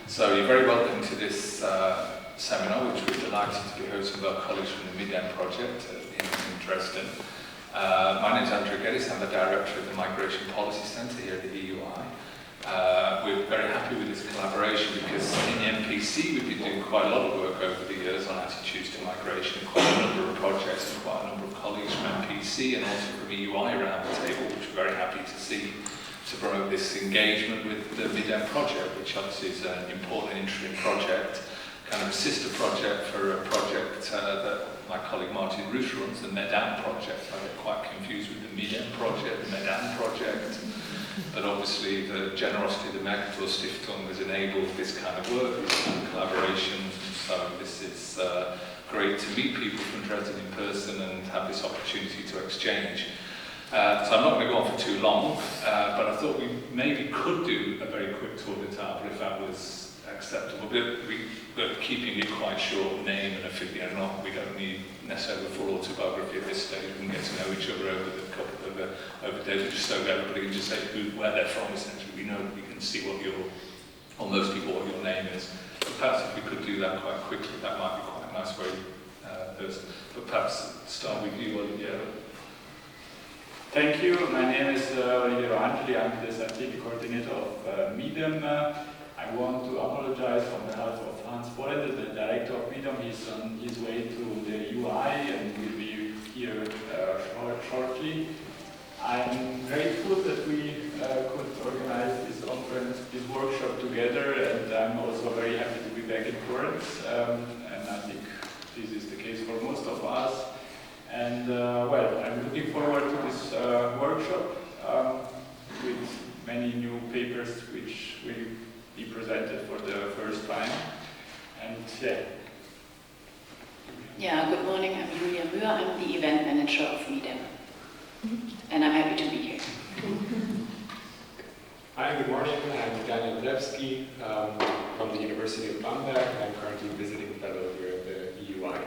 So you're very welcome to this seminar, which we're delighted to be hosting with our colleagues from the MIDEM project in Dresden. My name is Andrew Geddes, I'm the Director of the Migration Policy Centre here at the EUI. We're very happy with this collaboration because in the MPC we've been doing quite a lot of work over the years on attitudes to migration, quite a number of projects and quite a number of colleagues from MPC and also from EUI around the table, which we're very happy to see to promote this engagement with the MIDEM project, which obviously is an important and interesting project, kind of a sister project for a project that my colleague Martin Ruth runs, the MEDAM project. I get quite confused with the MIDEM project, the MEDAM project. But obviously the generosity of the Mercator Stiftung has enabled this kind of work, this kind of collaboration. So this is great to meet people from Dresden in person and have this opportunity to exchange. So I'm not going to go on for too long, but I thought we maybe could do a very quick tour de table if that was acceptable. We're keeping it quite short, name and affiliate. We don't need necessarily a full autobiography at this stage. We can get to know each other over the couple of over days, just so everybody can just say where they're from. Essentially, we know that we can see what or most people what your name is. But perhaps if we could do that quite quickly, that might be quite a nice way. But perhaps start with you, Olivier. Thank you. My name is Olivier Angeli. I'm the scientific coordinator of MIDEM. I want to apologize on behalf of Hans Bollende, the director of MIDEM. He's on his way to the UI and will be here shortly. I'm grateful that we could organize this conference, this workshop together, and I'm also very happy to be back in Florence. And I think this is the case for most of us. And well, I'm looking forward to this workshop with many new papers which will be presented for the first time. And yeah, good morning. I'm Julia Mühr. I'm the event manager of MIDEM. And I'm happy to be here. Hi, good morning. I'm Daniel Plewski from the University of Bamberg. I'm currently visiting fellow here at the EUI.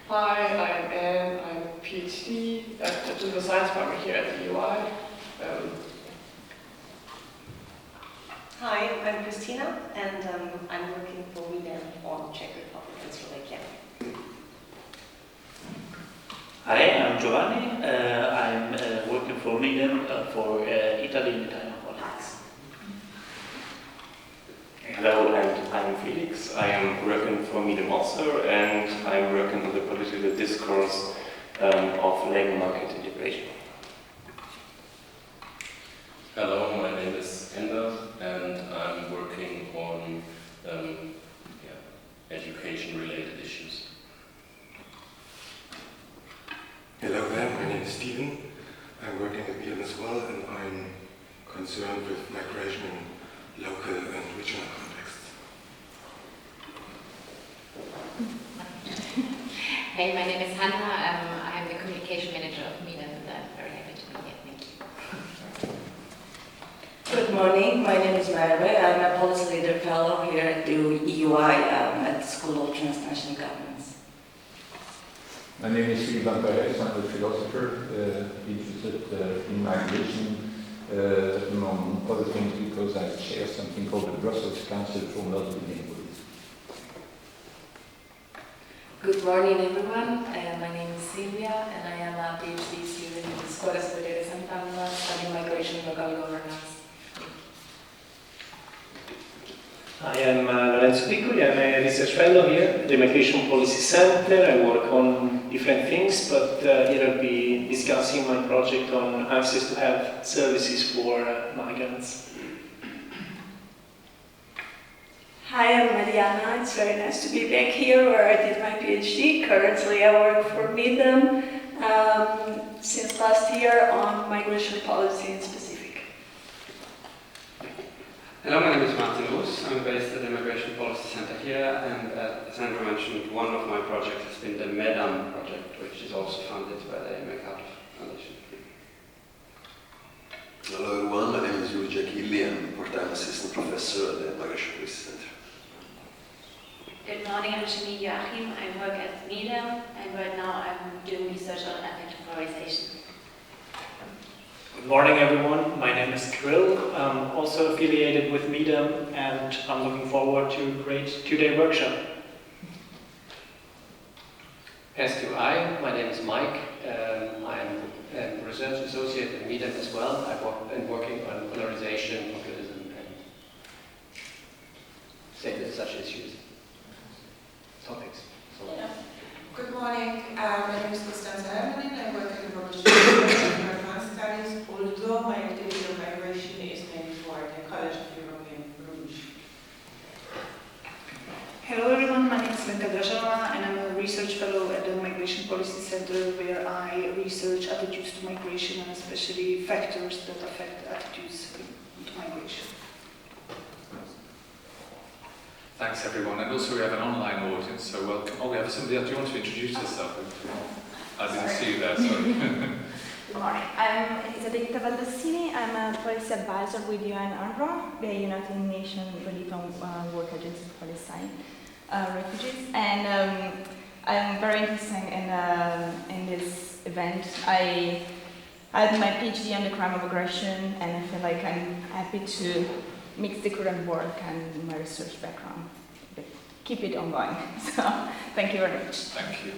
Hi, I'm Anne. I'm a PhD at the Political Science Department here at the UI. Hi, I'm Christina, and I'm working for MIDEM on Czech Republic and Slovakia. Hi, I'm Giovanni. I'm working for MIDEM for Italy and Italian politics. Hello, and I'm Felix. I am working for MIDEM also, and I'm working on the political discourse of labor market integration. Hello, my name is Ender, and I'm working on education-related issues. Hello there, my name is Steven. I'm working at MIDEM as well, and I'm concerned with migration in local and regional contexts. Hey, my name is Hannah. I'm the communication manager of MIDEM, and I'm very happy to be here. Thank you. Good morning, my name is Merve. I'm a policy leader fellow here at the EUI at the School of Transnational Governance. My name is Sylvain Perez. I'm a philosopher interested in migration, among other things because I chair something called the Brussels Council for Multiple Neighborhoods. Good morning, everyone. My name is Silvia, and I am a PhD student in the Scuola Superiore di Sant'Anna studying migration and local governance. I am Lorenzo Piccoli. I'm a research fellow here at the Migration Policy Center. I work on different things, but here I'll be discussing my project on access to health services for migrants. Hi, I'm Mariana. It's very nice to be back here where I did my PhD. Currently I work for MIDEM since last year on migration policy in specific. Hello, my name is Martin Rus. I'm based at the Migration Policy Center here, and as Andrew mentioned, one of my projects has been the MEDAM project, which is also funded by the Mercator Foundation. Hello everyone, my name is Yuri Giachilli. I'm a part-time assistant professor at the Migration Policy Center. Good morning, I'm Shani Joachim. I work at MIDEM, and right now I'm doing research on ethnic polarization. Good morning, everyone. My name is Kirill. I'm also affiliated with MIDEM, and I'm looking forward to a great two-day workshop. As do I. My name is Mike. I'm a research associate at MIDEM as well. I've been working on polarization, populism, and such issues, topics. So. Yeah. Good morning. My name is Constanza Hermelin. I work at the Professor's for Advanced Studies, although my activity of migration is mainly for the College of European Rouge. Hello everyone, my name is Lenka Dražanova and I'm a research fellow at the Migration Policy Center where I research attitudes to migration and especially factors that affect attitudes to migration. Thanks everyone, and also we have an online audience, so welcome. Oh, we have somebody else. Do you want to introduce yourself? I didn't see you there, sorry. Good morning. I'm Elisabetta Valdassini. I'm a policy advisor with UNRWA, the United Nations Relief and Work Agency for Palestine refugees. And I'm very interested in this event. I had my PhD on the crime of aggression, and I feel like I'm happy to mix the current work and my research background. But keep it ongoing. So thank you very much. Thank you.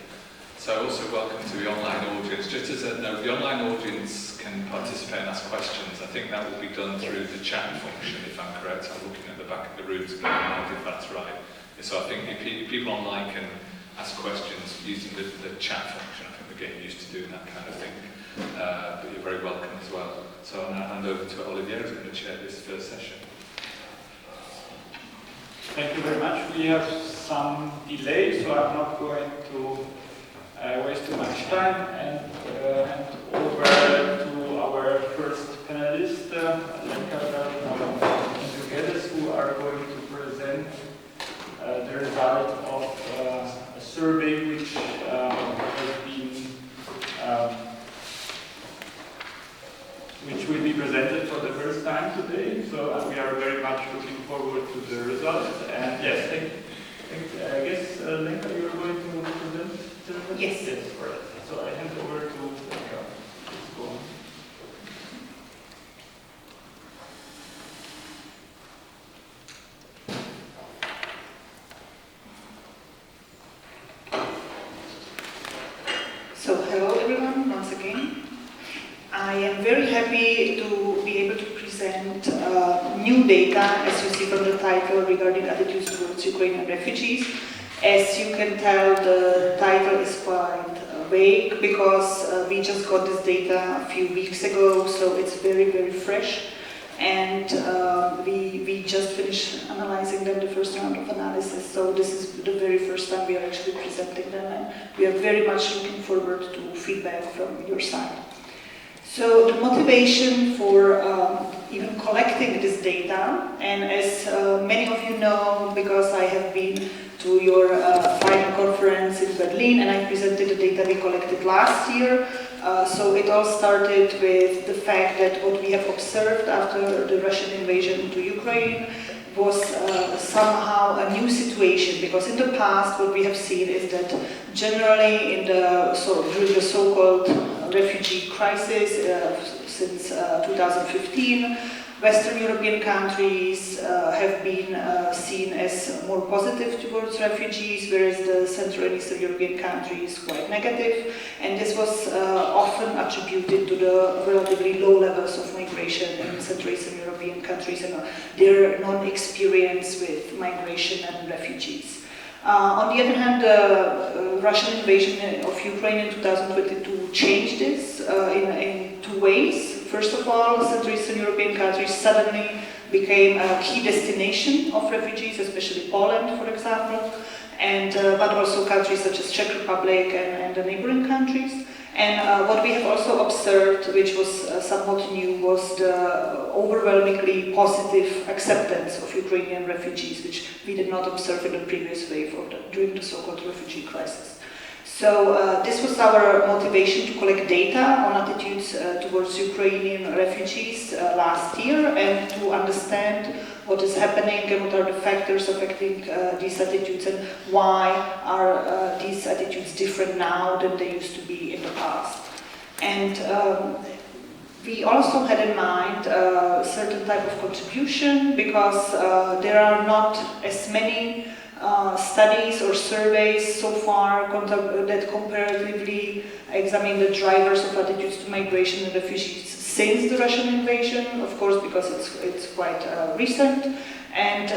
So also welcome to the online audience. Just as a note, the online audience can participate and ask questions. I think that will be done through the chat function, if I'm correct. I'm looking at the back of the room to get a note if that's right. So I think if people online can ask questions using the chat function. I think we're getting used to doing that kind of thing. But you're very welcome as well. So I'll now hand over to Olivier, who's going to chair this first session. Thank you very much. We have some delay, so I'm not going to waste too much time and hand over to our first panelist, Lenka and Geddes, who are going to present the result of a survey which which will be presented for the first time today. So we are very much looking forward to the results. And yes, I guess Lenka, you are going to present the results? Yes. Yes, all right. So I hand over to Lenka. Please go on. So hello everyone, once again. I am very happy to be able to present new data, as you see from the title, regarding attitudes towards Ukrainian refugees. As you can tell, the title is quite vague because we just got this data a few weeks ago, so it's very, very fresh. And we just finished analyzing them, the first round of analysis, so this is the very first time we are actually presenting them, and we are very much looking forward to feedback from your side. So the motivation for even collecting this data, and as many of you know, because I have been to your final conference in Berlin and I presented the data we collected last year, so it all started with the fact that what we have observed after the Russian invasion into Ukraine was somehow a new situation, because in the past what we have seen is that generally during the so-called refugee crisis since 2015, Western European countries have been seen as more positive towards refugees, whereas the Central and Eastern European countries quite negative, and this was often attributed to the relatively low levels of migration in Central and Eastern European countries and their non-experience with migration and refugees. On the other hand, the Russian invasion of Ukraine in 2022 changed this in two ways. First of all, Central Eastern European countries suddenly became a key destination of refugees, especially Poland, for example, and but also countries such as Czech Republic and the neighboring countries. And what we have also observed, which was somewhat new, was the overwhelmingly positive acceptance of Ukrainian refugees, which we did not observe in the previous wave during the so-called refugee crisis. So this was our motivation to collect data on attitudes towards Ukrainian refugees last year, and to understand what is happening and what are the factors affecting these attitudes, and why are these attitudes different now than they used to be in the past. And we also had in mind a certain type of contribution because there are not as many studies or surveys so far that comparatively examine the drivers of attitudes to migration and refugees since the Russian invasion, of course, because it's quite recent. And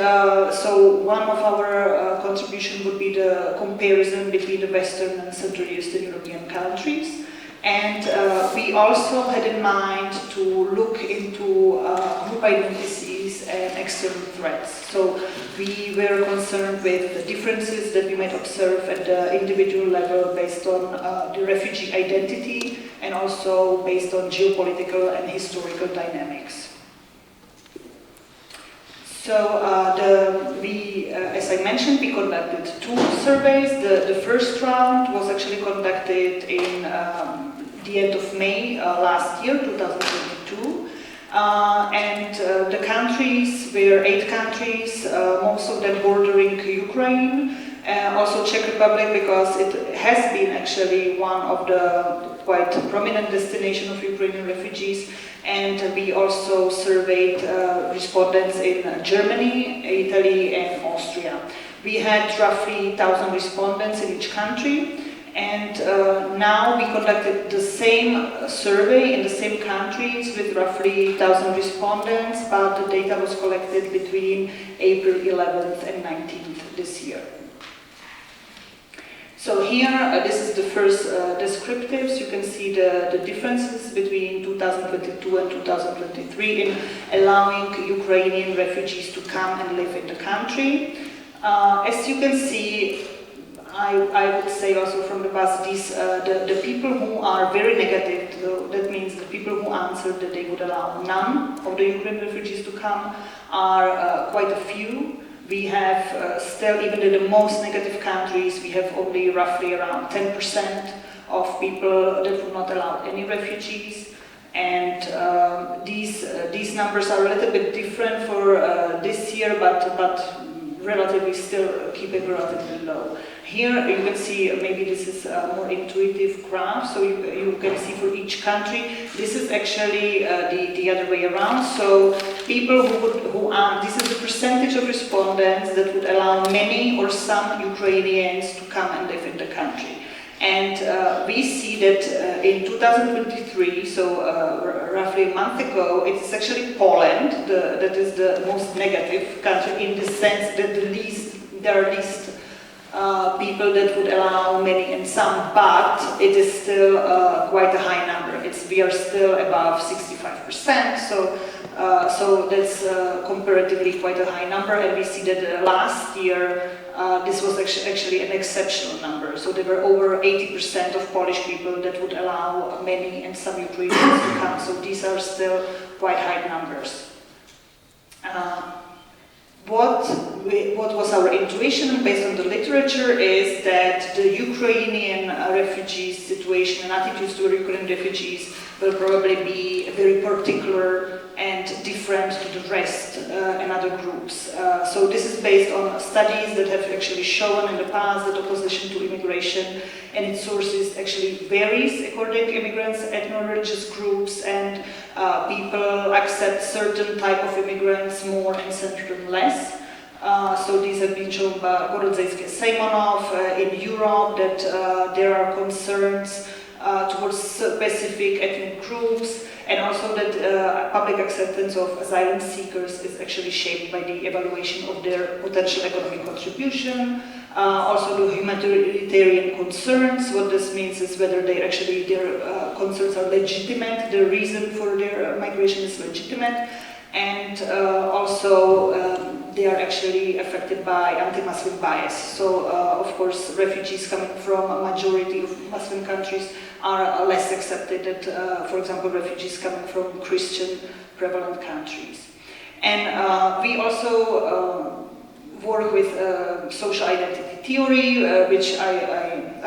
so one of our contribution would be the comparison between the Western and Central Eastern European countries. And we also had in mind to look into group identities and external threats. So we were concerned with the differences that we might observe at the individual level based on the refugee identity and also based on geopolitical and historical dynamics. So as I mentioned, we conducted 2 surveys. The first round was actually conducted in the end of May last year, 2022. And the countries were 8 countries, most of them bordering Ukraine, also Czech Republic, because it has been actually one of the quite prominent destination of Ukrainian refugees. And we also surveyed respondents in Germany, Italy, and Austria. We had roughly 1,000 respondents in each country. And now we conducted the same survey in the same countries with roughly 1,000 respondents, but the data was collected between April 11th and 19th this year. So here, this is the first descriptives. You can see the differences between 2022 and 2023 in allowing Ukrainian refugees to come and live in the country. As you can see, I would say also from the past, the people who are very negative, so that means the people who answered that they would allow none of the Ukrainian refugees to come, are quite a few. We have still, even in the most negative countries, we have only roughly around 10% of people that would not allow any refugees. And these numbers are a little bit different for this year, but relatively still keeping relatively low. Here you can see, maybe this is a more intuitive graph, so you can see for each country. This is actually the other way around. So people this is the percentage of respondents that would allow many or some Ukrainians to come and live in the country. And we see that in 2023, so roughly a month ago, it's actually Poland that is the most negative country in the sense that there are least people that would allow many and some, but it is still quite a high number. We are still above 65%, so that's comparatively quite a high number, and we see that last year this was actually an exceptional number. So there were over 80% of Polish people that would allow many and some Ukrainians to come, so these are still quite high numbers. What was our intuition based on the literature is that the Ukrainian refugee situation and attitudes to Ukrainian refugees will probably be very particular and different to the rest and other groups. So this is based on studies that have actually shown in the past that opposition to immigration and its sources actually varies according to immigrants, ethno-religious groups, and people accept certain type of immigrants more and certain less. So these have been shown by Gorodzejski and Seymonov in Europe, that there are concerns towards specific ethnic groups, and also that public acceptance of asylum seekers is actually shaped by the evaluation of their potential economic contribution. Also the humanitarian concerns. What this means is whether their concerns are legitimate, the reason for their migration is legitimate, and also they are actually affected by anti-Muslim bias. So, of course, refugees coming from a majority of Muslim countries are less accepted than, for example, refugees coming from Christian prevalent countries. And we also work with social identity theory, which I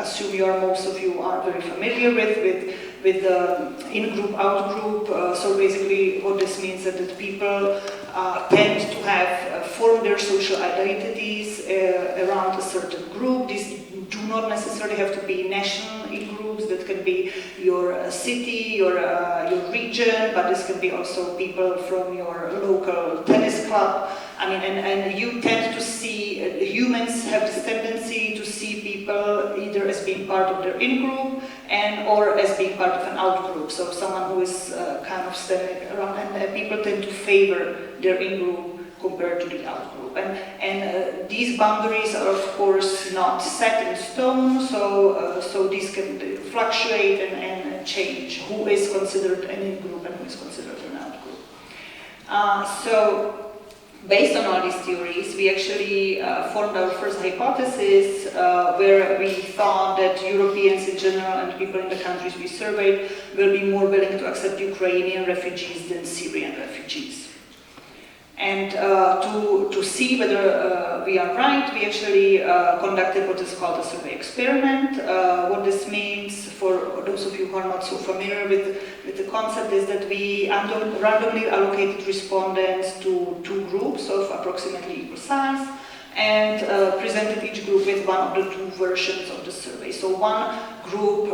assume most of you are very familiar with the in-group, out-group. So basically what this means is that people tend to have formed their social identities around a certain group. These do not necessarily have to be national in-groups, that can be your city, your region, but this can be also people from your local tennis club. I mean, and you tend to see, humans have this tendency to see people either as being part of their in-group or as being part of an out-group, so someone who is kind of standing around, and people tend to favor their in-group compared to the out-group. And these boundaries are, of course, not set in stone, so these can fluctuate and change who is considered an in-group and who is considered an out-group. So, based on all these theories, we actually formed our first hypothesis where we thought that Europeans in general and people in the countries we surveyed will be more willing to accept Ukrainian refugees than Syrian refugees. And to see whether we are right, we actually conducted what is called a survey experiment. What this means, for those of you who are not so familiar with the concept, is that we randomly allocated respondents to two groups of approximately equal size and presented each group with one of the two versions of the survey. So one group,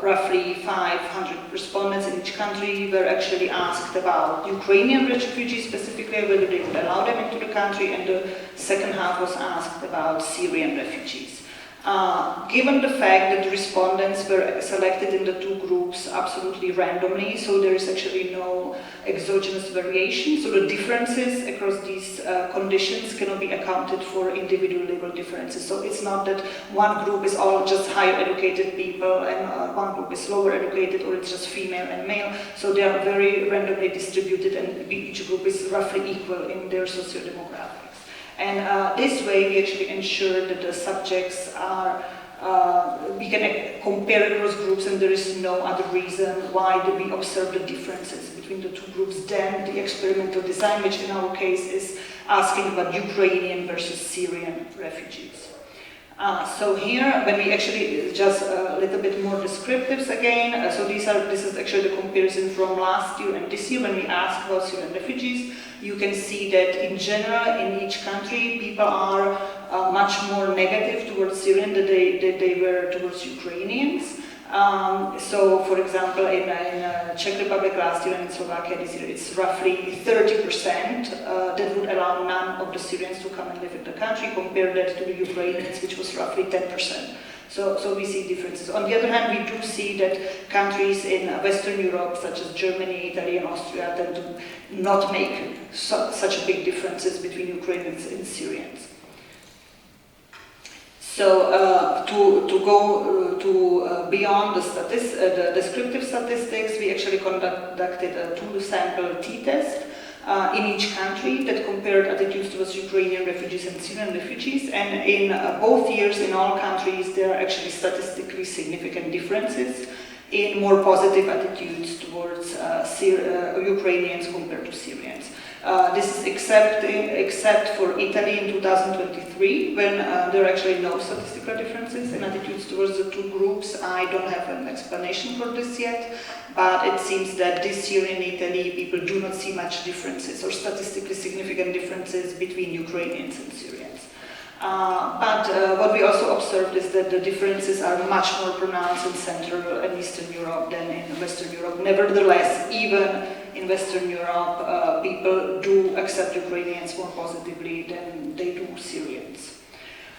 roughly 500 respondents in each country, were actually asked about Ukrainian refugees specifically, whether they would allow them into the country, and the second half was asked about Syrian refugees. Given the fact that the respondents were selected in the two groups absolutely randomly, so there is actually no exogenous variation, so the differences across these conditions cannot be accounted for individual level differences. So it's not that one group is all just higher educated people and one group is lower educated, or it's just female and male. So they are very randomly distributed, and each group is roughly equal in their socio-demographics. And this way we actually ensure that the subjects are, we can compare across groups, and there is no other reason why we observe the differences between the two groups than the experimental design, which in our case is asking about Ukrainian versus Syrian refugees. So here, when we actually just a little bit more descriptives again, so this is actually the comparison from last year and this year. When we ask about Syrian refugees, you can see that in general in each country people are much more negative towards Syrian than they were towards Ukrainians. So, for example, in Czech Republic last year and in Slovakia this year, it's roughly 30% that would allow none of the Syrians to come and live in the country. Compare that to the Ukrainians, which was roughly 10%. So we see differences. On the other hand, we do see that countries in Western Europe, such as Germany, Italy, and Austria, tend to not make such big differences between Ukrainians and Syrians. So to go beyond the descriptive statistics, we actually conducted a two-sample t-test in each country that compared attitudes towards Ukrainian refugees and Syrian refugees. And in both years, in all countries, there are actually statistically significant differences in more positive attitudes towards Ukrainians compared to Syrians. This is except for Italy in 2023, when there are actually no statistical differences in attitudes towards the two groups. I don't have an explanation for this yet, but it seems that this year in Italy people do not see much differences or statistically significant differences between Ukrainians and Syrians. But what we also observed is that the differences are much more pronounced in Central and Eastern Europe than in Western Europe. Nevertheless, even in Western Europe, people do accept Ukrainians more positively than they do Syrians.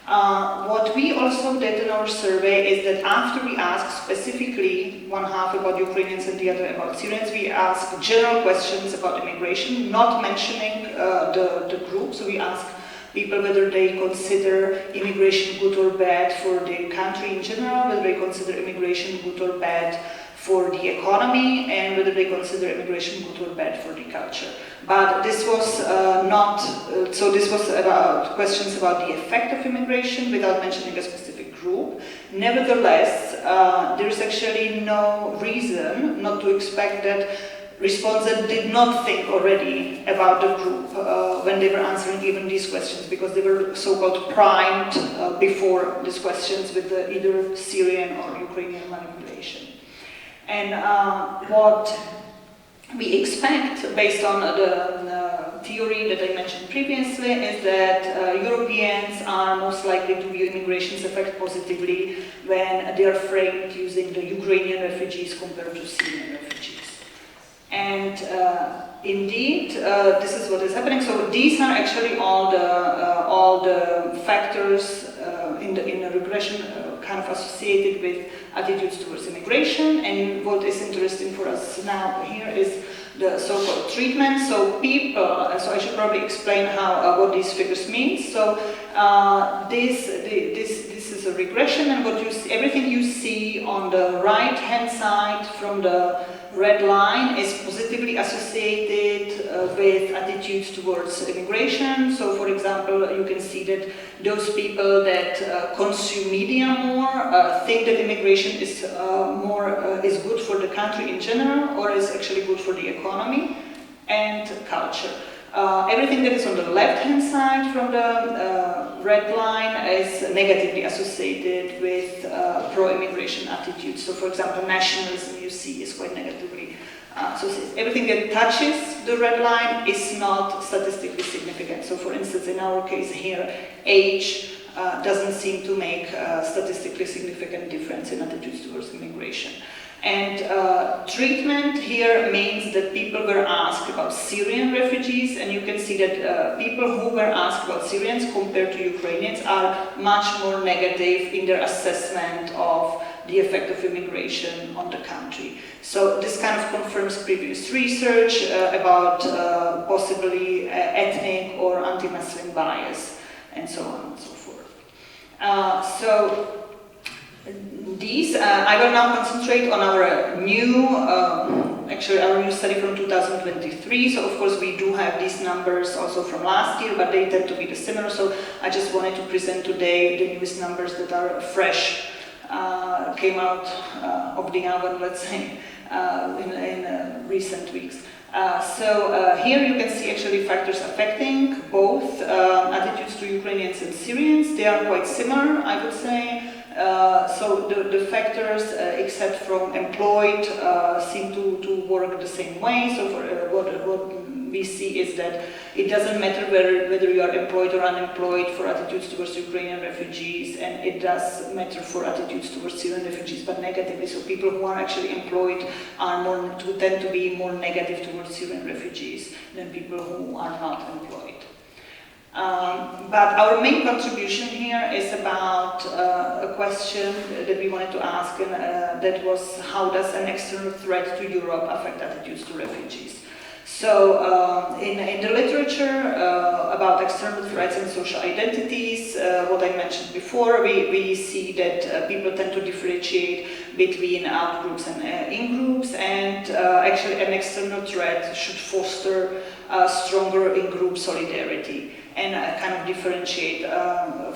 What we also did in our survey is that after we asked specifically one half about Ukrainians and the other about Syrians, we asked general questions about immigration, not mentioning the group. So we asked people whether they consider immigration good or bad for the country in general, whether they consider immigration good or bad for the economy, and whether they consider immigration good or bad for the culture. But this was so this was about questions about the effect of immigration without mentioning a specific group. Nevertheless, there is actually no reason not to expect that respondents did not think already about the group when they were answering even these questions, because they were so-called primed before these questions with either Syrian or Ukrainian manipulation. And what we expect, based on the theory that I mentioned previously, is that Europeans are most likely to view immigration's effect positively when they are framed using the Ukrainian refugees compared to Syrian refugees. And indeed, this is what is happening. So these are actually all the factors in the regression kind of associated with attitudes towards immigration. And what is interesting for us now here is the so-called treatment. So people, so I should probably explain how what these figures mean. So this is a regression, and what you see, everything you see on the right-hand side from the red line is positively associated with attitudes towards immigration. So, for example, you can see that those people that consume media more think that immigration is is good for the country in general, or is actually good for the economy and culture. Everything that is on the left-hand side from the red line is negatively associated with pro-immigration attitudes. So, for example, nationalism, you see, is quite negatively associated. Everything that touches the red line is not statistically significant. So, for instance, in our case here, age doesn't seem to make a statistically significant difference in attitudes towards immigration. And treatment here means that people were asked about Syrian refugees, and you can see that people who were asked about Syrians compared to Ukrainians are much more negative in their assessment of the effect of immigration on the country. So this kind of confirms previous research about possibly ethnic or anti-Muslim bias, and so on and so forth. I will now concentrate on our new, our new study from 2023. So of course we do have these numbers also from last year, but they tend to be similar. So I just wanted to present today the newest numbers that are fresh, came out of the oven, let's say, in recent weeks. Here you can see actually factors affecting both attitudes to Ukrainians and Syrians. They are quite similar, I would say. So the factors, except from employed, seem to work the same way. So for, what we see is that it doesn't matter whether you are employed or unemployed for attitudes towards Ukrainian refugees, and it does matter for attitudes towards Syrian refugees, but negatively. So people who are actually employed tend to be more negative towards Syrian refugees than people who are not employed. But our main contribution here is about a question that we wanted to ask, and that was, how does an external threat to Europe affect attitudes to refugees? So in the literature about external threats and social identities, what I mentioned before, we see that people tend to differentiate between out-groups and in-groups, and actually an external threat should foster stronger in-group solidarity and kind of differentiate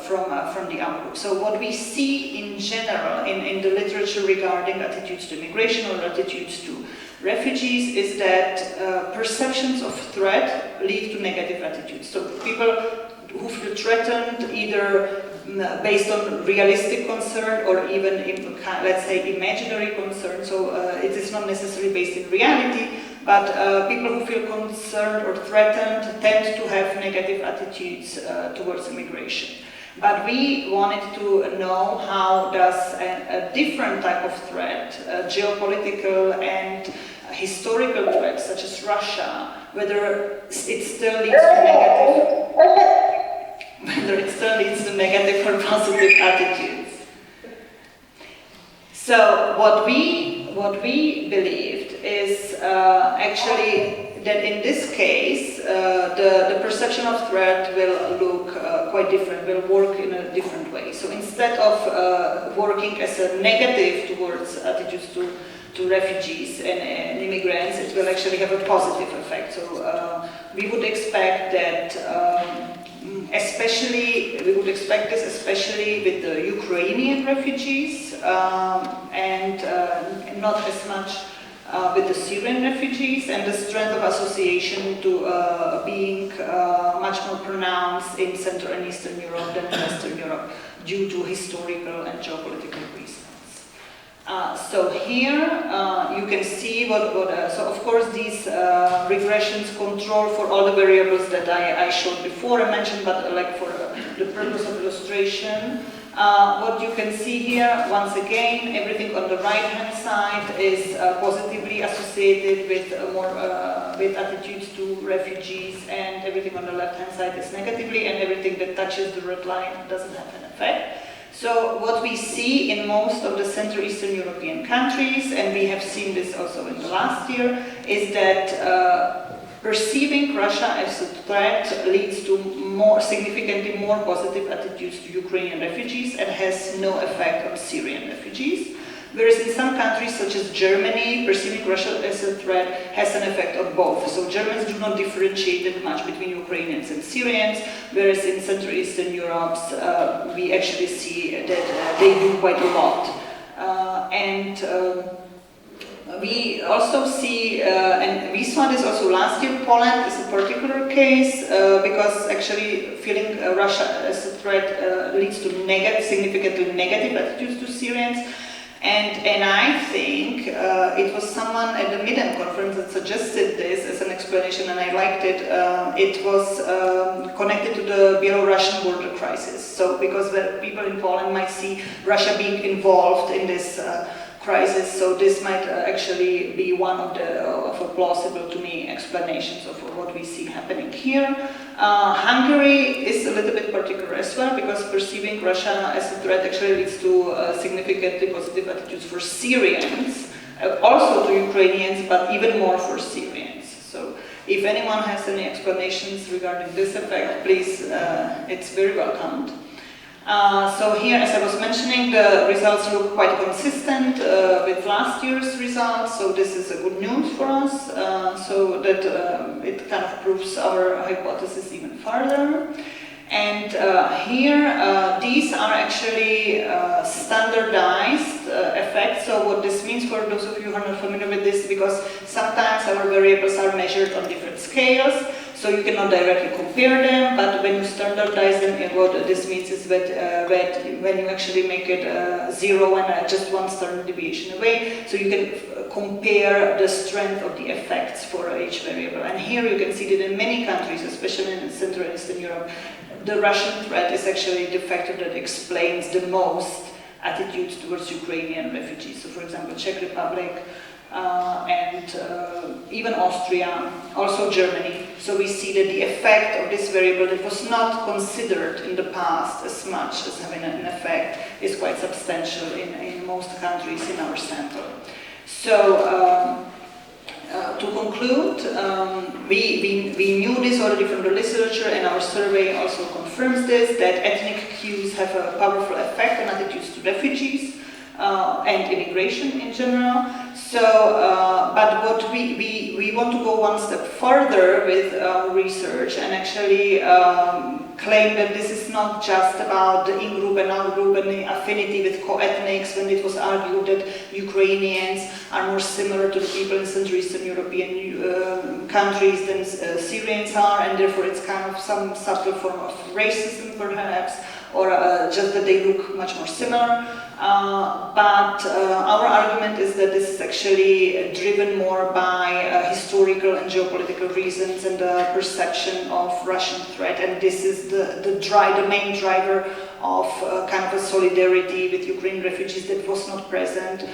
from the out-group. So what we see in general in the literature regarding attitudes to immigration or attitudes to refugees is that perceptions of threat lead to negative attitudes. So people who feel threatened either based on realistic concern or even, let's say, imaginary concern. So it is not necessarily based in reality, but people who feel concerned or threatened tend to have negative attitudes towards immigration. But we wanted to know how does a different type of threat, geopolitical and historical threats such as Russia, whether it still leads to negative or positive attitudes. So what we believed is actually that in this case the perception of threat will look quite different, will work in a different way. So instead of working as a negative towards attitudes to refugees and immigrants, it will actually have a positive effect. So we would expect that especially with the Ukrainian refugees and not as much with the Syrian refugees, and the strength of association to being much more pronounced in Central and Eastern Europe than in Western Europe due to historical and geopolitical reasons. So here you can see so of course these regressions control for all the variables that I showed before and mentioned, but like for the purpose of illustration. What you can see here, once again, everything on the right-hand side is positively associated with with attitudes to refugees, and everything on the left-hand side is negatively, and everything that touches the red line doesn't have an effect. So what we see in most of the Central Eastern European countries, and we have seen this also in the last year, is that perceiving Russia as a threat leads to significantly more positive attitudes to Ukrainian refugees and has no effect on Syrian refugees. Whereas in some countries, such as Germany, perceiving Russia as a threat has an effect on both. So Germans do not differentiate that much between Ukrainians and Syrians, whereas in Central Eastern Europe, we actually see that they do quite a lot. We also see, and we saw this also last year, Poland is a particular case because actually feeling Russia as a threat leads to significantly negative attitudes to Syrians. And I think it was someone at the MIDEM conference that suggested this as an explanation, and I liked it. It was connected to the Belarusian border crisis. So because the people in Poland might see Russia being involved in this crisis, so this might actually be one of a plausible to me explanations of what we see happening here. Hungary is a little bit particular as well, because perceiving Russia as a threat actually leads to significantly positive attitudes for Syrians, also to Ukrainians, but even more for Syrians. So if anyone has any explanations regarding this effect, please, it's very welcomed. So here, as I was mentioning, the results look quite consistent with last year's results, so this is a good news for us, so that it kind of proves our hypothesis even further. And here, these are actually standardized effects. So what this means for those of you who are not familiar with this, because sometimes our variables are measured on different scales, so you cannot directly compare them, but when you standardize them, what this means is that when you actually make it 0 and just one standard deviation away, so you can compare the strength of the effects for each variable. And here you can see that in many countries, especially in Central and Eastern Europe, the Russian threat is actually the factor that explains the most attitudes towards Ukrainian refugees. So for example, Czech Republic, and even Austria, also Germany. So we see that the effect of this variable that was not considered in the past as much as having an effect is quite substantial in most countries in our sample. So to conclude, we knew this already from the literature, and our survey also confirms this, that ethnic cues have a powerful effect on attitudes to refugees and immigration in general. So, but what we want to go one step further with our research and actually claim that this is not just about the in-group and out-group and the affinity with co-ethnics, when it was argued that Ukrainians are more similar to the people in Central Eastern European countries than Syrians are, and therefore it's kind of some subtle form of racism perhaps, or just that they look much more similar. But our argument is that this is actually driven more by historical and geopolitical reasons and the perception of Russian threat, and this is the main driver of kind of a solidarity with Ukrainian refugees that was not present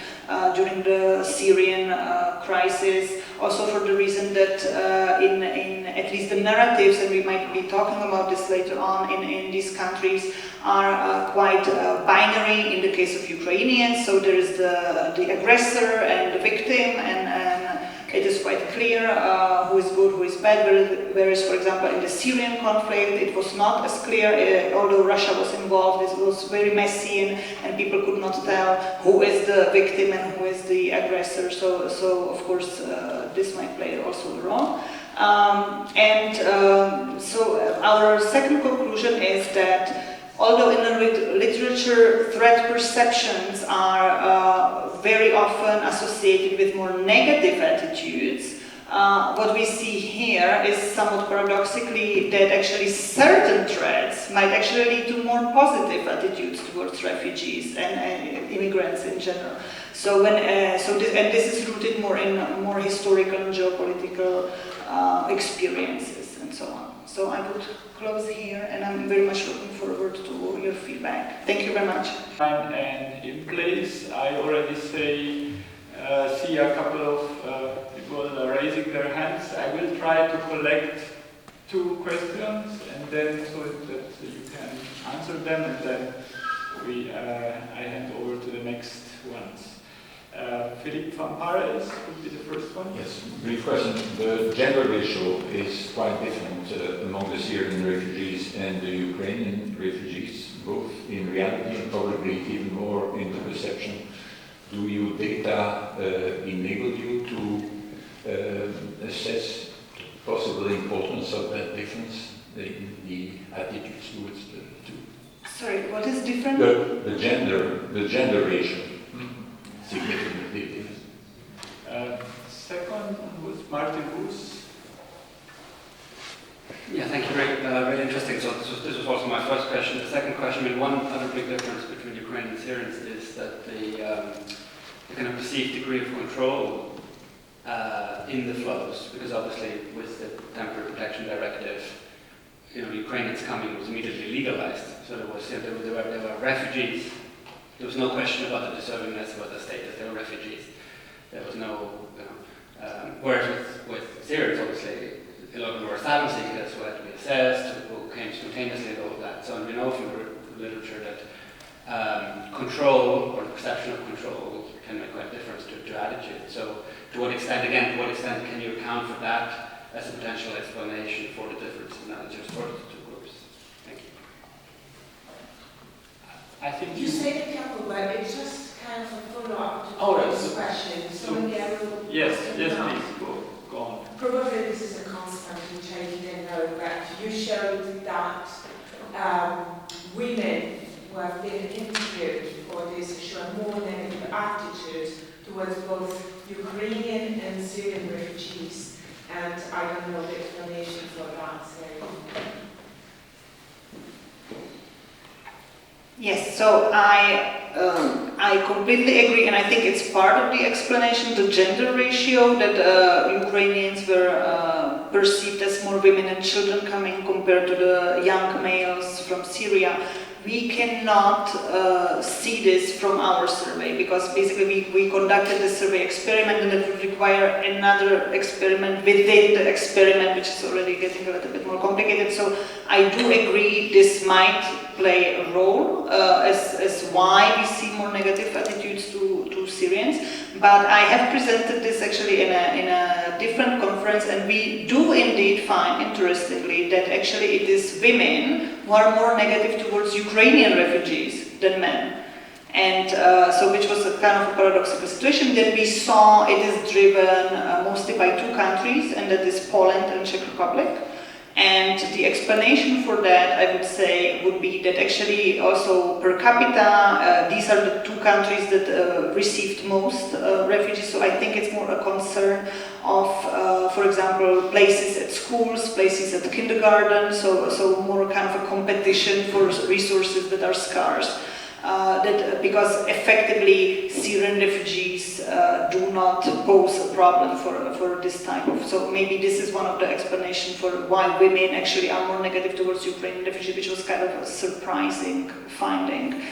during the Syrian crisis. Also for the reason that in at least the narratives, and we might be talking about this later on, in these countries are quite binary in the case of Ukrainians. So there is the aggressor and the victim, and it is quite clear who is good, who is bad, whereas, for example, in the Syrian conflict, it was not as clear, although Russia was involved, it was very messy, and people could not tell who is the victim and who is the aggressor, so of course, this might play also a role. So our second conclusion is that although in the literature threat perceptions are very often associated with more negative attitudes, what we see here is somewhat paradoxically that actually certain threats might actually lead to more positive attitudes towards refugees and immigrants in general. So this is rooted more in more historical and geopolitical experiences and so on. So I would close here, and I'm very much looking forward to your feedback. Thank you very much. And in place, I already see a couple of people raising their hands. I will try to collect 2 questions, and then so that you can answer them, and then I hand over to the next ones. Philippe van Pares would be the first one. Yes, brief question. The gender ratio is quite different among the Syrian refugees and the Ukrainian refugees, both in reality and probably even more in the perception. Do your data enable you to assess the possible importance of that difference in the attitudes towards the two? Sorry, what is different? The gender ratio. Significantly different. Second was Martin Bus. Yeah, thank you. Very interesting. So this was also my first question. The second question, I mean, one other big difference between Ukraine and Syrians is that the kind of perceived degree of control in the flows, because obviously with the Temporary Protection Directive, Ukrainians coming was immediately legalized. So there were refugees. There was no question about the deservingness of the status. They were refugees. There was no, whereas with Syrians, obviously, a lot of them were asylum seekers who had to be assessed, who came spontaneously and all of that. So we know from the literature that control or the perception of control can make quite a difference to attitude. So to what extent can you account for that as a potential explanation for the differences in attitudes towards the two groups? Thank you. I think you said a couple, but it's just kind of a follow-up to this question. So maybe I will. Yes, please go on. Probably this is a constantly changing note, but you showed that women who have been interviewed for this show a more negative attitude towards both Ukrainian and Syrian refugees, and I don't know the explanation for that. So. Yes, so I completely agree, and I think it's part of the explanation, the gender ratio, that Ukrainians were perceived as more women and children coming compared to the young males from Syria. We cannot see this from our survey, because basically we conducted the survey experiment, and it would require another experiment within the experiment, which is already getting a little bit more complicated. So I do agree this might play a role as why we see more negative attitudes to Syrians. But I have presented this actually in a different conference, and we do indeed find, interestingly, that actually it is women who are more negative towards Ukrainian refugees than men. And so which was a kind of a paradoxical situation. Then we saw it is driven mostly by 2 countries, and that is Poland and Czech Republic. And the explanation for that, I would say, would be that actually also per capita, these are the 2 countries that received most refugees. So I think it's more a concern of, for example, places at schools, places at kindergarten, so more kind of a competition for resources that are scarce. Because effectively Syrian refugees do not pose a problem for this type of, so maybe this is one of the explanations for why women actually are more negative towards Ukrainian refugees, which was kind of a surprising finding.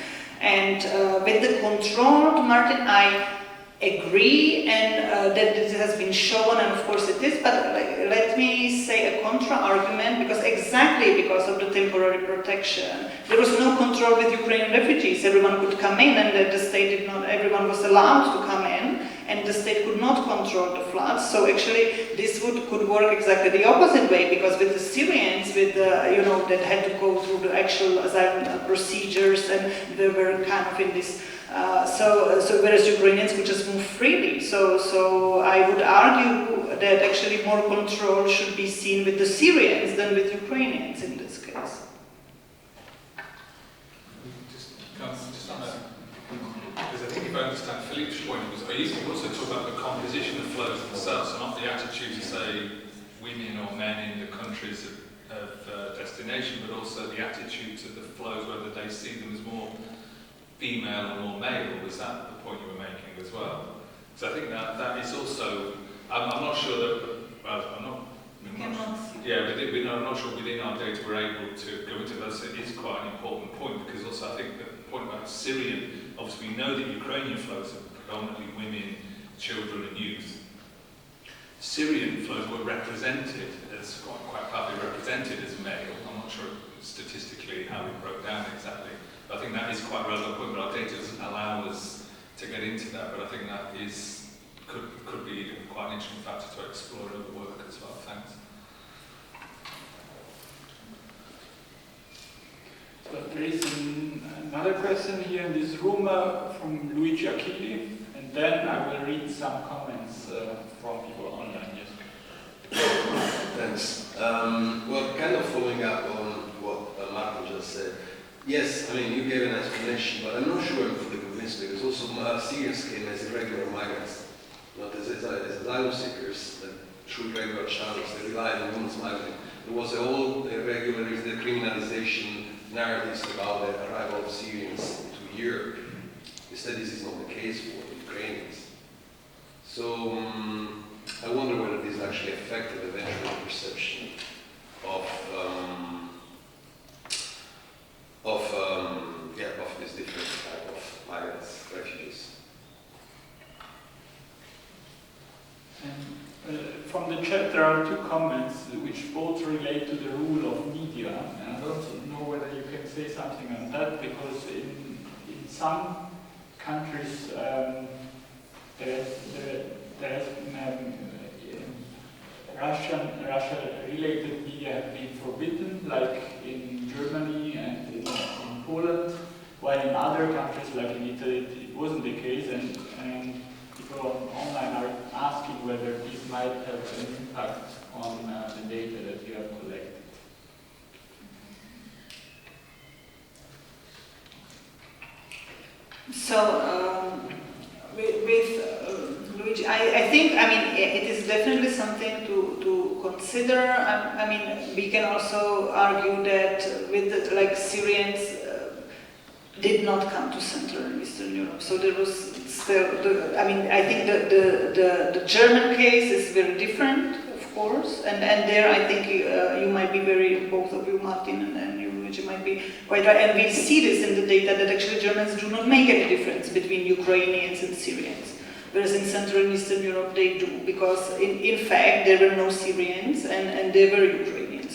And with the control, Martin, I agree, and that this has been shown, and of course it is, but let me say a contra-argument, because exactly because of the temporary protection, there was no control with Ukrainian refugees. Everyone could come in, and the state did not, everyone was allowed to come in, and the state could not control the floods. So actually this could work exactly the opposite way, because with the Syrians, with that had to go through the actual asylum procedures, and they were kind of in this so whereas Ukrainians could just move freely. So I would argue that actually more control should be seen with the Syrians than with Ukrainians in this case. Just on that, because I think if I understand Philippe's point, I used to also talk about the composition of flows themselves, so not the attitude to say women or men in the countries of destination, but also the attitude to the flows, whether they see them as more female or more male? Was that the point you were making as well? So I think that is also, I'm not sure that, well, I'm not sure within our data we're able to go into that. So it is quite an important point, because also I think the point about Syrian, obviously we know that Ukrainian flows are predominantly women, children and youth. Syrian flows were represented as, quite partly represented as male. I'm not sure statistically how it broke down exactly. But I think that is quite a relevant point, but our data doesn't allow us to get into that, but I think that could be quite an interesting factor to explore in the work as well. Thanks. So there is another question here in this room from Luigi Achilli, and then I will read some comments from people online. Yes. Thanks. Well, kind of following up on what Martin just said. Yes, I mean, you gave an explanation, but I'm not sure I'm fully convinced, because also Syrians came as irregular migrants, not as asylum seekers, through regular channels. They relied on women's migrants. There was all the criminalization narratives about the arrival of Syrians into Europe. Instead, this is not the case for Ukrainians. So I wonder whether this actually affected eventually the perception of this different type of migrants, refugees. From the chat, there are two comments which both relate to the rule of media, and I don't know whether you can say something on that, because in some countries Russia-related media have been forbidden, like in Germany and in Poland, while in other countries, like in Italy, it wasn't the case, and people online are asking whether this might have an impact on the data that you have collected. So, with Luigi, I think, I mean, it is definitely something to consider. I mean, we can also argue that with Syrians did not come to Central and Eastern Europe, so there was still, I think the German case is very different, of course, and there I think you might be both of you, Martin and you, Luigi, might be quite right, and we see this in the data that actually Germans do not make any difference between Ukrainians and Syrians, whereas in Central and Eastern Europe they do, because in fact there were no Syrians and there were Ukrainians.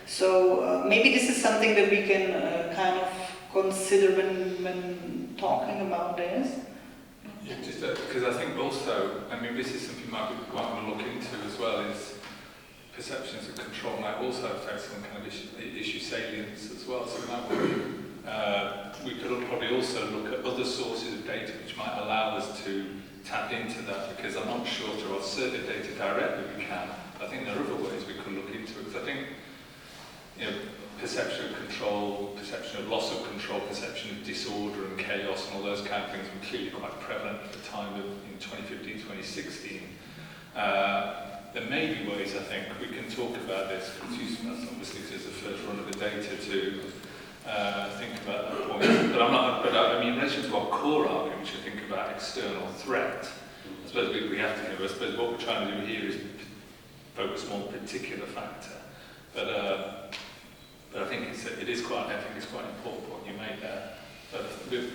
So maybe this is something that we can kind of consider when talking about this. Yeah, just because I think also, I mean, this is something you might want to look into as well, is perceptions of control might also affect some kind of issue salience as well. So we could probably also look at other sources of data which might allow us to tap into that, because I'm not sure to assert the data directly we can. I think there are other ways we could look into it, because I think, you know, perception of control, perception of loss of control, perception of disorder and chaos and all those kind of things were clearly quite prevalent at the time of in 2015, 2016. There may be ways, I think, we can talk about this, because obviously this is the first run of the data to think about that point. But I mean, in relation to our core argument, which I think about external threat, I suppose we have to, I suppose what we're trying to do here is focus more on a particular factor. But I think it is quite an important point you made there. But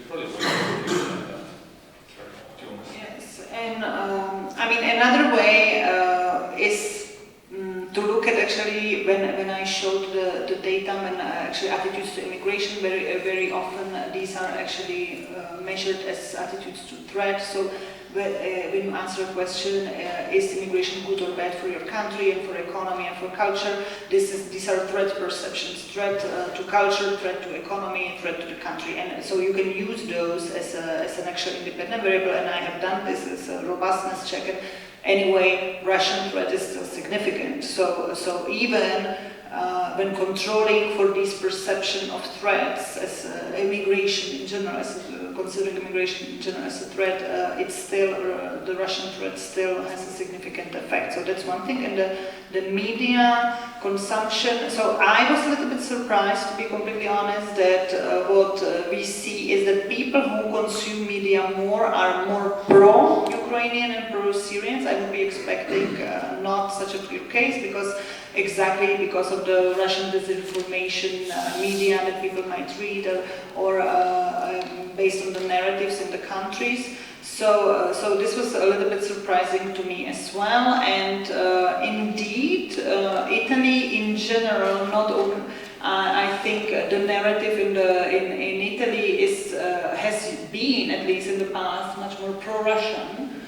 probably a way to think about that. Do you want to say? Yes, and I mean, another way is to look at actually when I showed the data, when actually attitudes to immigration, very often these are actually measured as attitudes to threat. So when you answer a question, is immigration good or bad for your country and for economy and for culture, these are threat perceptions, threat to culture, threat to economy, threat to the country. And so you can use those as an actual independent variable, and I have done this as a robustness check. And anyway, Russian threat is still significant. So even when controlling for this perception of threats as immigration in general, considering immigration in general as a threat, it's still the Russian threat still has a significant effect. So that's one thing. And the media consumption. So I was a little bit surprised surprised, to be completely honest, that what we see is that people who consume media more are more pro-Ukrainian and pro-Syrians. I would be expecting not such a clear case, because because of the Russian disinformation media that people might read, or based on the narratives in the countries. So this was a little bit surprising to me as well, and indeed, Italy in general, I think the narrative in Italy has been, at least in the past, much more pro-Russian.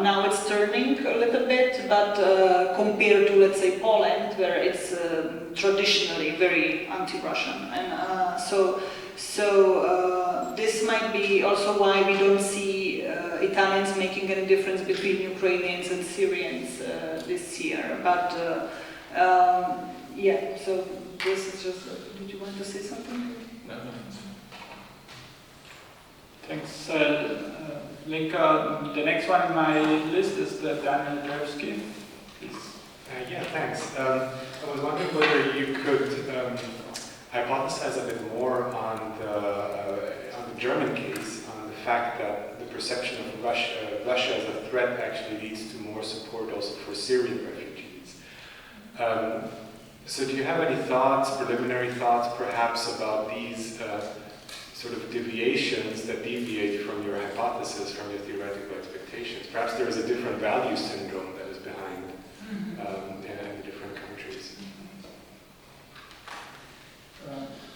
Now it's turning a little bit, but compared to, let's say, Poland, where it's traditionally very anti-Russian, and so this might be also why we don't see Italians making any difference between Ukrainians and Syrians this year. But yeah, so this is just. Did you want to say something? No. Thanks, Linka. The next one on my list is Daniel Drevsky. Please. Yeah, thanks. I was wondering whether you could hypothesize a bit more on the German case, on the fact that the perception of Russia as a threat actually leads to more support also for Syrian refugees. So do you have any thoughts, preliminary thoughts perhaps, about these sort of deviations that deviate from your hypothesis, from your theoretical expectations? Perhaps there is a different value syndrome that is behind in different countries.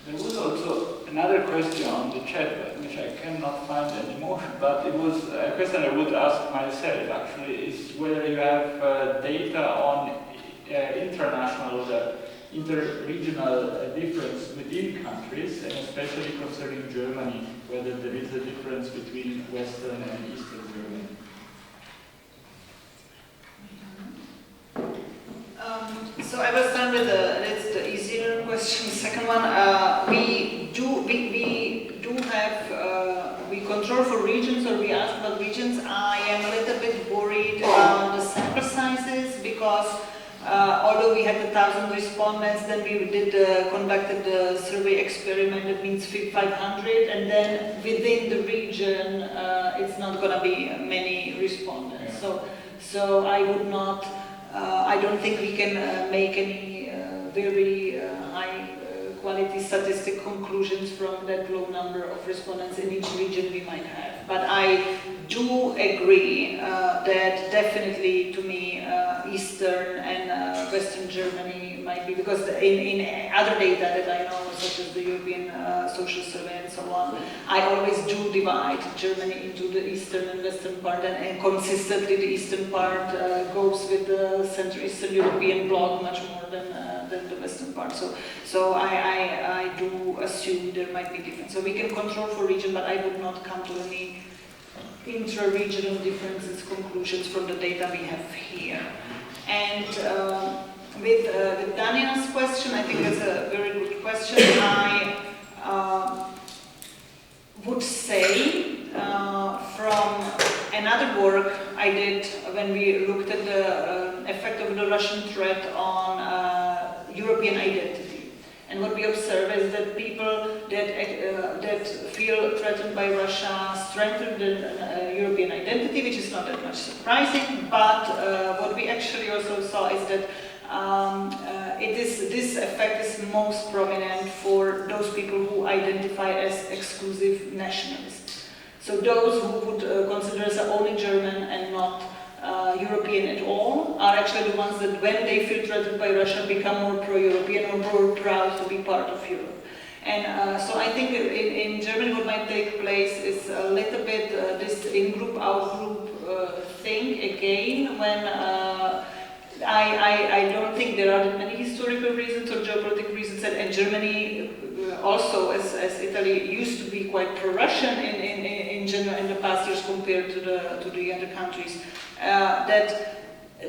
There was also another question on the chat, which I cannot find anymore, but it was a question I would ask myself, actually, is whether you have data on international, inter-regional difference within countries, and especially concerning Germany, whether there is a difference between Western and Eastern Germany. So I will start with that's the easier question. The second one, we control for regions, or we ask about regions. I am a little bit worried about the sample sizes, because although we had 1,000 respondents, then we conducted the survey experiment. That means 500, and then within the region, it's not going to be many respondents. Yeah. So I would not. I don't think we can make any very high quality statistic conclusions from that low number of respondents in each region we might have. But I do agree that definitely, to me, Eastern and Western Germany might be, because in other data that I know, such as the European Social Survey and so on, I always do divide Germany into the Eastern and Western part, and consistently the Eastern part goes with the Central Eastern European bloc much more than the Western part. So I do assume there might be difference. So we can control for region, but I would not come to any intra-regional differences conclusions from the data we have here. And with Daniel's question, I think that's a very good question. I would say from another work I did when we looked at the effect of the Russian threat on European identity. And what we observe is that people that feel threatened by Russia strengthen the European identity, which is not that much surprising. But what we actually also saw is that this effect is most prominent for those people who identify as exclusive nationalists. So those who would consider themselves only German and not European at all are actually the ones that, when they feel threatened by Russia, become more pro-European or more proud to be part of Europe. And so I think in Germany what might take place is a little bit this in-group, out-group thing again, when I don't think there are that many historical reasons or geopolitical reasons, and Germany also, as Italy, used to be quite pro-Russian in general in the past years compared to the other countries. That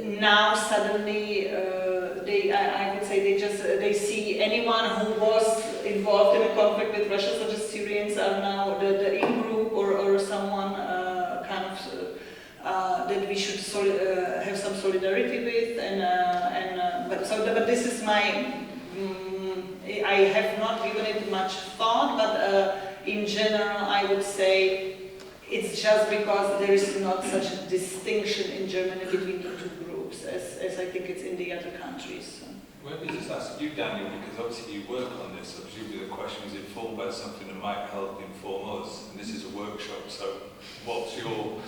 now suddenly I would say they see anyone who was involved in a conflict with Russia, such as Syrians, are now the in-group or someone kind of that we should have some solidarity with, but this is my I have not given it much thought, but in general, I would say it's just because there is not such a distinction in Germany between the two groups as I think it's in the other countries. So. Maybe just ask you, Daniel, because obviously you work on this, so presumably the question is informed by something that might help inform us, and this is a workshop, so what's your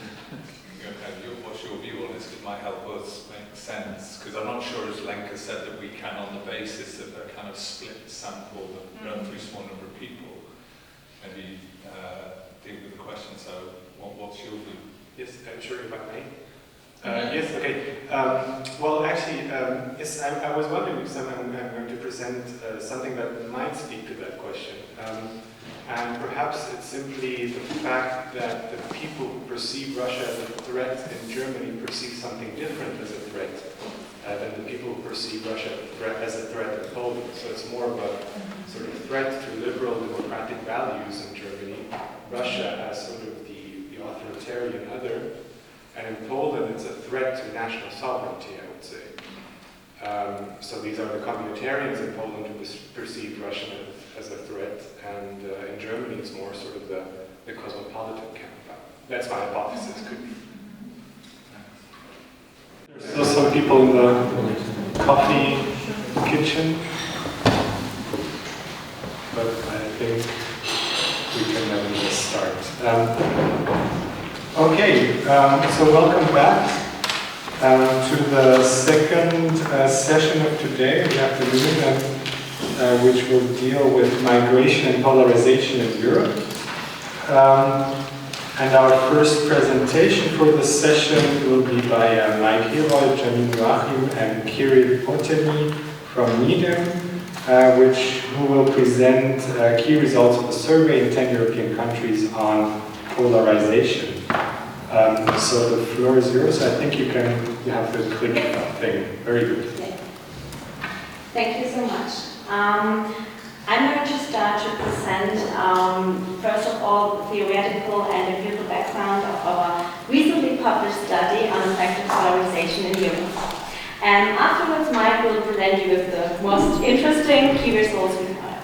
view on this? It might help us make sense, because I'm not sure, as Lenka said, that we can, on the basis of a kind of split sample that run through small number of people, maybe deal with the question. So what's your view? Yes, I'm sure if I may. Yes, okay. Well, actually, yes, I was wondering if I'm going to present something that might speak to that question. And perhaps it's simply the fact that the people who perceive Russia as a threat in Germany perceive something different as a threat than the people who perceive Russia as a threat in Poland. So it's more of a sort of threat to liberal democratic values in Germany, Russia as sort of the authoritarian other. And in Poland, it's a threat to national sovereignty, I would say. So these are the communitarians in Poland who perceive Russia as a threat, and in Germany, it's more sort of the cosmopolitan camp. That's my hypothesis, could be. There's still some people in the coffee kitchen, but I think we can nevertheless start. Okay, so welcome back to the second session of today, the afternoon, which will deal with migration and polarization in Europe. And our first presentation for this session will be by Mike Herold, Janine Joachim, and Kirill Potemi from MIDEM, who will present key results of a survey in 10 European countries on polarization. So the floor is yours. I think you have the click thing. Very good. Thank you so much. I'm going to start to present, first of all, the theoretical and empirical background of our recently published study on effective polarization in Europe. And afterwards, Mike will present you with the most interesting key results we've had.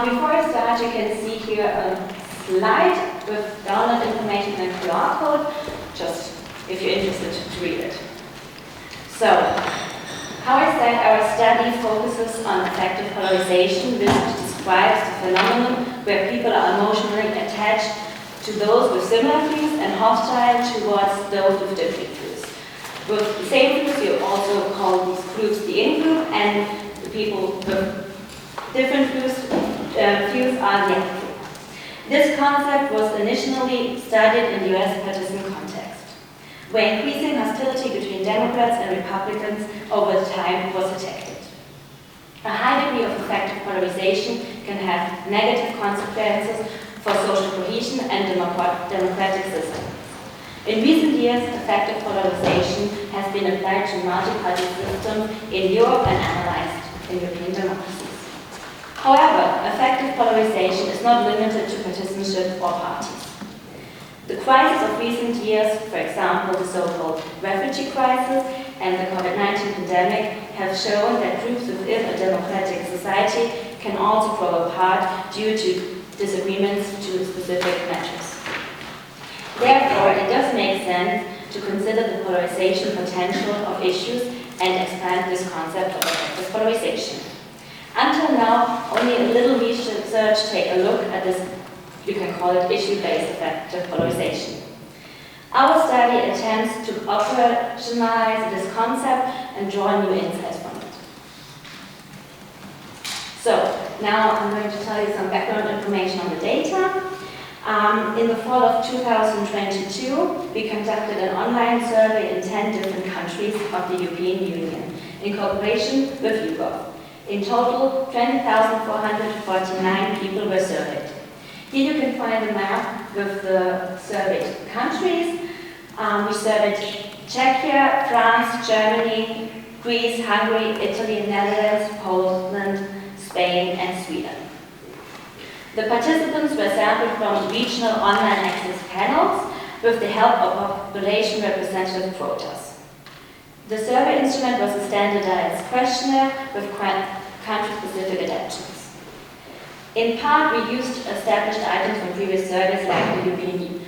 Before I start, you can see here a slide with download information and QR code, just if you're interested to read it. So, how I said, our study focuses on effective polarization, which describes the phenomenon where people are emotionally attached to those with similar views and hostile towards those with different views. With the same views, you also call these groups the in-group, and the people with different views are the out-group. This concept was initially studied in the US partisan context, where increasing hostility between Democrats and Republicans over time was detected. A high degree of effective polarization can have negative consequences for social cohesion and democratic systems. In recent years, effective polarization has been applied to multi-party systems in Europe and analyzed in European democracies. However, effective polarization is not limited to partisanship or parties. The crisis of recent years, for example, the so-called refugee crisis and the COVID-19 pandemic, have shown that groups within a democratic society can also grow apart due to disagreements to specific matters. Therefore, it does make sense to consider the polarization potential of issues and expand this concept of effective polarization. Until now, only a little research take a look at this, you can call it issue-based effective polarization. Our study attempts to operationalize this concept and draw new insights from it. So, now I'm going to tell you some background information on the data. In the fall of 2022, we conducted an online survey in 10 different countries of the European Union in cooperation with YouGov. In total, 20,449 people were surveyed. Here you can find a map with the surveyed countries. We surveyed Czechia, France, Germany, Greece, Hungary, Italy, Netherlands, Poland, Spain, and Sweden. The participants were sampled from regional online access panels with the help of population representative quotas. The survey instrument was a standardized questionnaire with country-specific adaptations. In part, we used established items from previous surveys like the European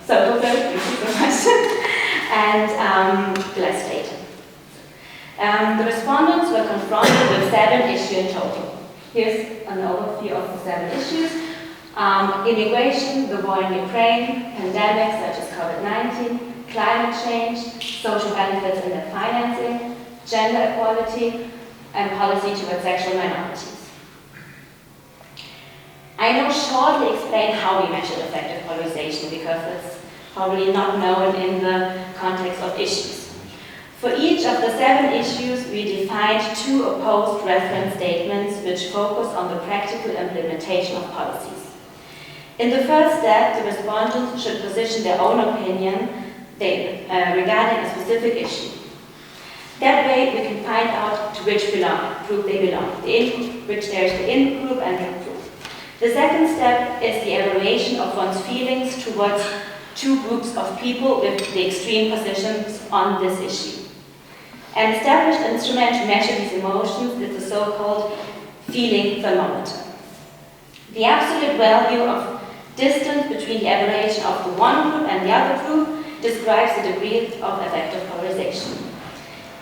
social survey, and glass data. The respondents were confronted with 7 issues in total. Here's an overview of the 7 issues. Immigration, the war in Ukraine, pandemics such as COVID-19, climate change, social benefits and their financing, gender equality, and policy towards sexual minorities. I now shortly explain how we measured effective polarization because it's probably not known in the context of issues. For each of the 7 issues, we defined 2 opposed reference statements which focus on the practical implementation of policies. In the first step, the respondents should position their own opinion regarding a specific issue. That way, we can find out to which group they belong, which there is the in-group and the out-group. The second step is the evaluation of one's feelings towards 2 groups of people with the extreme positions on this issue. An established instrument to measure these emotions is the so-called feeling thermometer. The absolute value of distance between the evaluation of the one group and the other group describes the degree of effective polarization.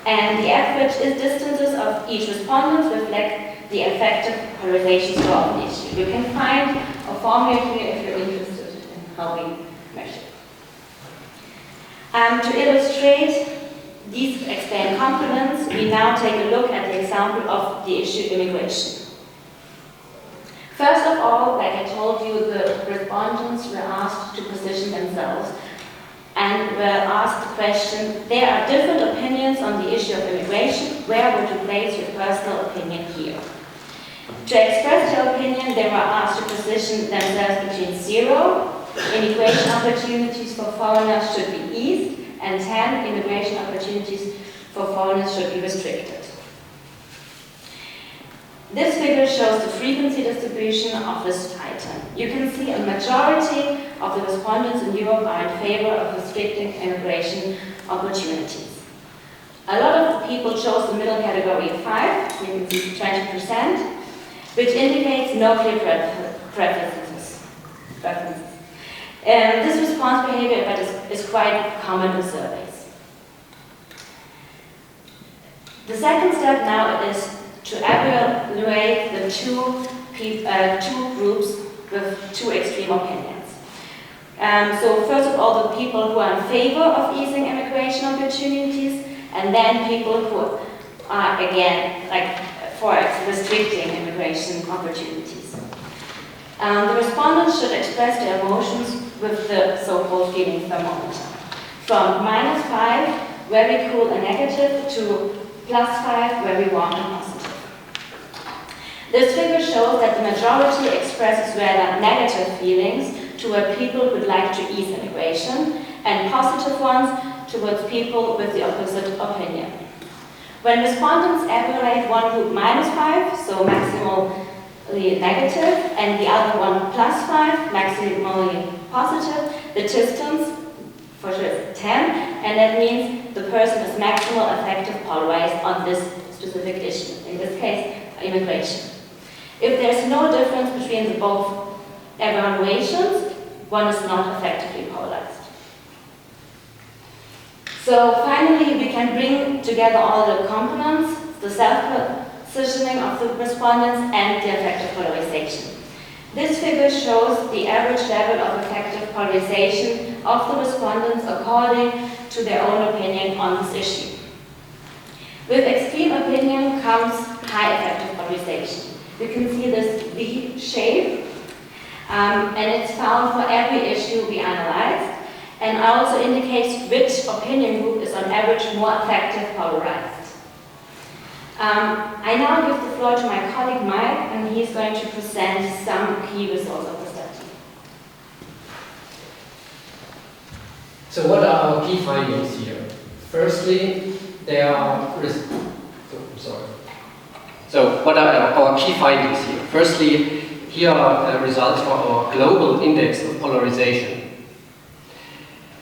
And the average distances of each respondent reflect the effective polarization score of the issue. You can find a formula here if you're interested in how we measure. To illustrate these explained components, we now take a look at the example of the issue immigration. First of all, like I told you, the respondents were asked to position themselves and were asked the question, there are different opinions on the issue of immigration, where would you place your personal opinion here? To express their opinion, they were asked to position themselves between 0, immigration opportunities for foreigners should be eased, and 10, immigration opportunities for foreigners should be restricted. This figure shows the frequency distribution of this item. You can see a majority of the respondents in Europe are in favor of restricting immigration opportunities. A lot of the people chose the middle category of 5, you can see 20%, which indicates no clear preferences. This response behavior is quite common in surveys. The second step now is to evaluate the two groups with 2 extreme opinions. So first of all, the people who are in favor of easing immigration opportunities, and then people who are again, for restricting immigration opportunities. The respondents should express their emotions with the so-called feeling thermometer. From -5, very cool and negative, to +5, very warm and positive. This figure shows that the majority expresses rather negative feelings toward people who would like to ease immigration, and positive ones towards people with the opposite opinion. When respondents evaluate one group -5, so maximally negative, and the other one +5, maximally positive, the distance for sure is 10, and that means the person is maximal effective polarized on this specific issue, in this case, immigration. If there's no difference between the both evaluations, one is not effectively polarized. So finally, we can bring together all the components, the self-positioning of the respondents and the effective polarization. This figure shows the average level of effective polarization of the respondents according to their own opinion on this issue. With extreme opinion comes high effective polarization. You can see this V shape, and it's found for every issue we analyzed, and also indicates which opinion group is on average more effective polarized. I now give the floor to my colleague Mike, and he's going to present some key results of the study. So what are our key findings here? Firstly, there are... So what are our key findings here? Firstly, here are results for our global index of polarization.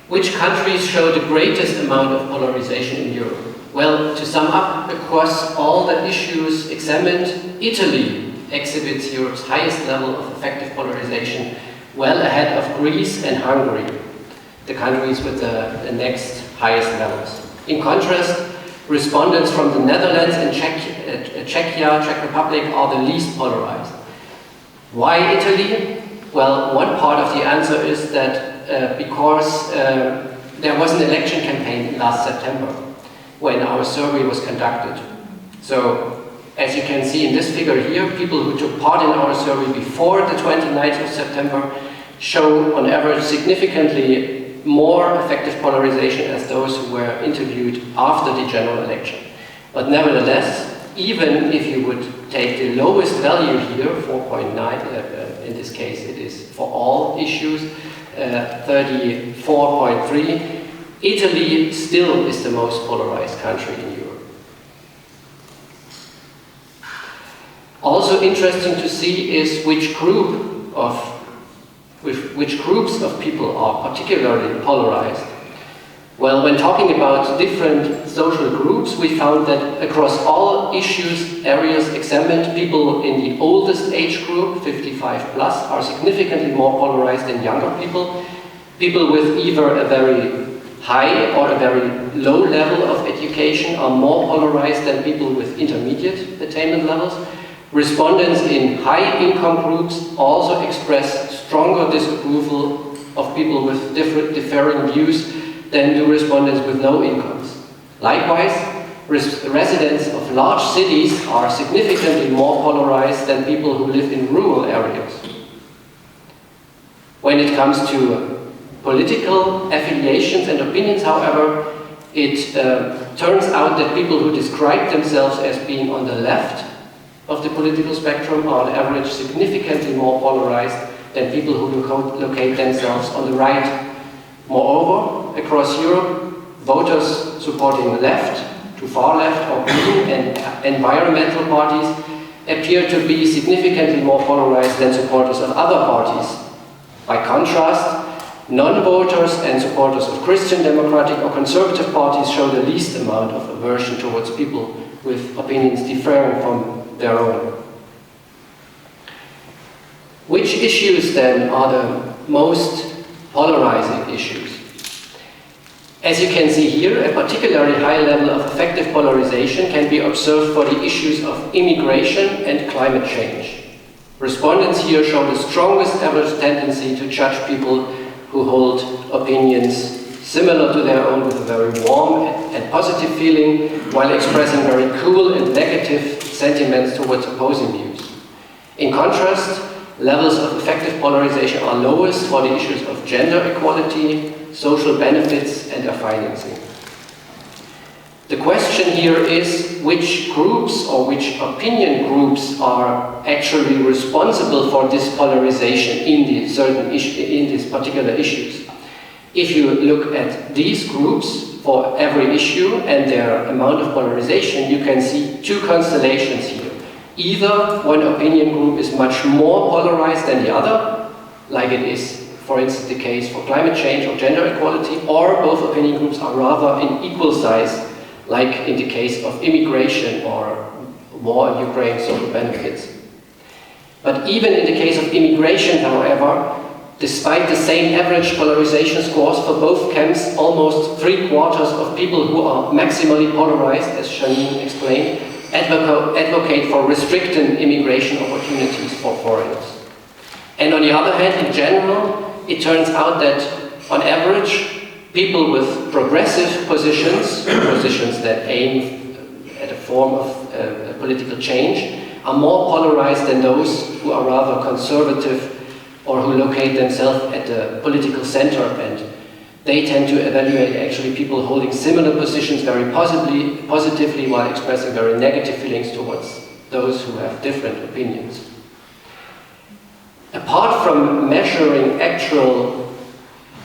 Which countries show the greatest amount of polarization in Europe? Well, to sum up, across all the issues examined, Italy exhibits Europe's highest level of effective polarization, well ahead of Greece and Hungary, the countries with the next highest levels. In contrast, respondents from the Netherlands and Czechia, Czech Republic, are the least polarized. Why Italy? Well, one part of the answer is that because there was an election campaign last September when our survey was conducted. So, as you can see in this figure here, people who took part in our survey before the 29th of September show on average significantly more effective polarization as those who were interviewed after the general election. But nevertheless, even if you would take the lowest value here, 4.9, in this case it is for all issues, 34.3, Italy still is the most polarized country in Europe. Also interesting to see is which groups of people are particularly polarized. Well, when talking about different social groups, we found that across all issues, areas examined, people in the oldest age group, 55 plus, are significantly more polarized than younger people. People with either a very high or a very low level of education are more polarized than people with intermediate attainment levels. Respondents in high-income groups also express stronger disapproval of people with differing views than do respondents with low incomes. Likewise, residents of large cities are significantly more polarized than people who live in rural areas. When it comes to political affiliations and opinions, however, it turns out that people who describe themselves as being on the left of the political spectrum are on average significantly more polarized than people who locate themselves on the right. Moreover, across Europe, voters supporting left, to far left or green and environmental parties appear to be significantly more polarized than supporters of other parties. By contrast, non-voters and supporters of Christian democratic or conservative parties show the least amount of aversion towards people with opinions differing from their own. Which issues then are the most polarizing issues? As you can see here, a particularly high level of effective polarization can be observed for the issues of immigration and climate change. Respondents here show the strongest average tendency to judge people who hold opinions similar to their own with a very warm and positive feeling, while expressing very cool and negative sentiments towards opposing views. In contrast, levels of effective polarization are lowest for the issues of gender equality, social benefits, and their financing. The question here is which groups or which opinion groups are actually responsible for this polarization in these particular issues. If you look at these groups for every issue and their amount of polarization, you can see two constellations here. Either one opinion group is much more polarized than the other, like it is, for instance, the case for climate change or gender equality, or both opinion groups are rather in equal size, like in the case of immigration or war in Ukraine, social benefits. But even in the case of immigration, however, despite the same average polarization scores for both camps, almost 3/4 of people who are maximally polarized, as Janine explained, advocate for restricting immigration opportunities for foreigners. And on the other hand, in general, it turns out that on average, people with progressive positions, positions that aim at a form of political change, are more polarized than those who are rather conservative or who locate themselves at the political center, and they tend to evaluate actually people holding similar positions very positively while expressing very negative feelings towards those who have different opinions. Apart from measuring actual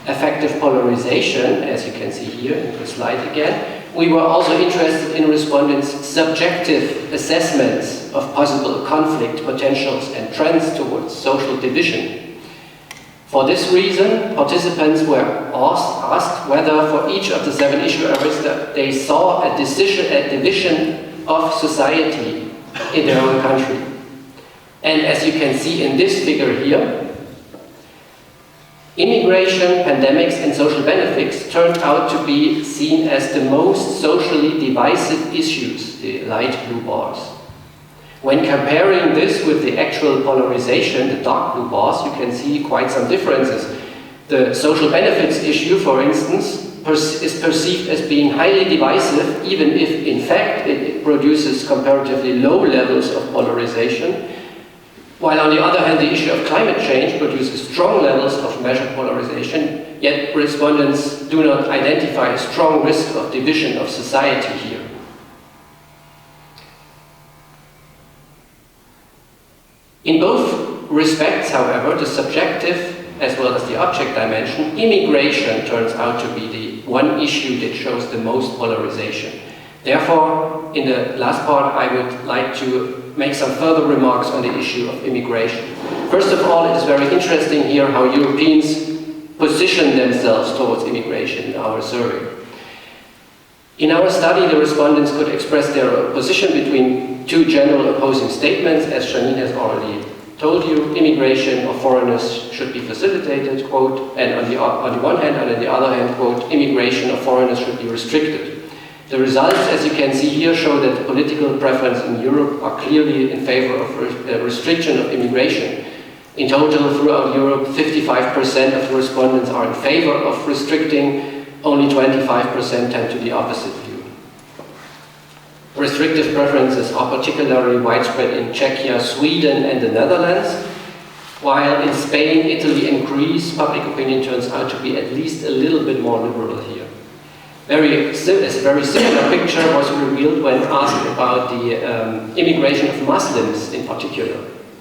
effective polarization, as you can see here in the slide again, we were also interested in respondents' subjective assessments of possible conflict potentials and trends towards social division. For this reason, participants were asked whether for each of the 7 issue areas that they saw a division of society in their own country. And as you can see in this figure here, immigration, pandemics and social benefits turned out to be seen as the most socially divisive issues, the light blue bars. When comparing this with the actual polarization, the dark blue bars, you can see quite some differences. The social benefits issue, for instance, is perceived as being highly divisive, even if in fact it produces comparatively low levels of polarization, while on the other hand the issue of climate change produces strong levels of measured polarization, yet respondents do not identify a strong risk of division of society here. In both respects, however, the subjective as well as the object dimension, immigration turns out to be the one issue that shows the most polarization. Therefore, in the last part, I would like to make some further remarks on the issue of immigration. First of all, it is very interesting here how Europeans position themselves towards immigration in our survey. In our study, the respondents could express their position between 2 general opposing statements, as Janine has already told you. Immigration of foreigners should be facilitated, quote, and on the one hand, and on the other hand, quote, immigration of foreigners should be restricted. The results, as you can see here, show that the political preference in Europe are clearly in favor of restriction of immigration. In total, throughout Europe, 55% of the respondents are in favor of restricting. Only 25% tend to the opposite view. Restrictive preferences are particularly widespread in Czechia, Sweden and the Netherlands, while in Spain, Italy and Greece, public opinion turns out to be at least a little bit more liberal here. A very similar picture was revealed when asked about the immigration of Muslims in particular.